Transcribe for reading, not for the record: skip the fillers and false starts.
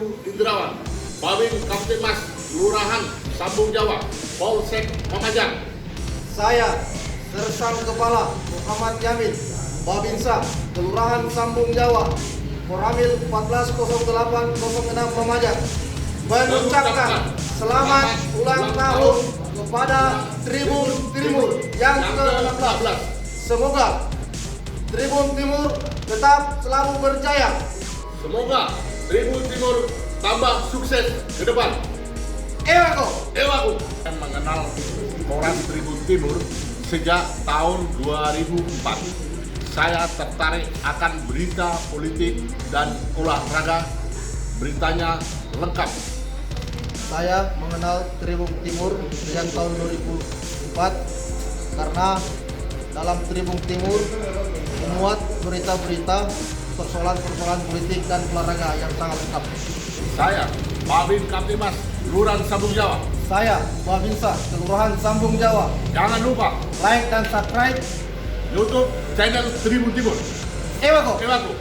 Heru Indrawan, Babin Kamtibmas Kelurahan Sambung Jawa, Polsek Pamajang. Saya, Sersang Kepala Muhammad Yamin, Babinsa, Kelurahan Sambung Jawa, Koramil 140806 Pamajang, mengucapkan selamat ulang tahun kepada Tribun Timur yang ke-16. Semoga Tribun Timur tetap selalu berjaya. Semoga Tribun Timur tambah sukses ke depan. Ewako. Saya mengenal koran Tribun Timur sejak tahun 2004. Saya tertarik akan berita politik dan olahraga. Beritanya lengkap. Saya mengenal Tribun Timur sejak tahun 2004 karena dalam Tribun Timur memuat berita-berita persoalan-persoalan politik dan olahraga yang sangat lengkap. Saya, Babin Kamtibmas Kelurahan Sambung Jawa. Saya, Babinsa, Kelurahan Sambung Jawa. Jangan lupa Like dan subscribe. YouTube channel Tribun Timur. Ewako. Ewako.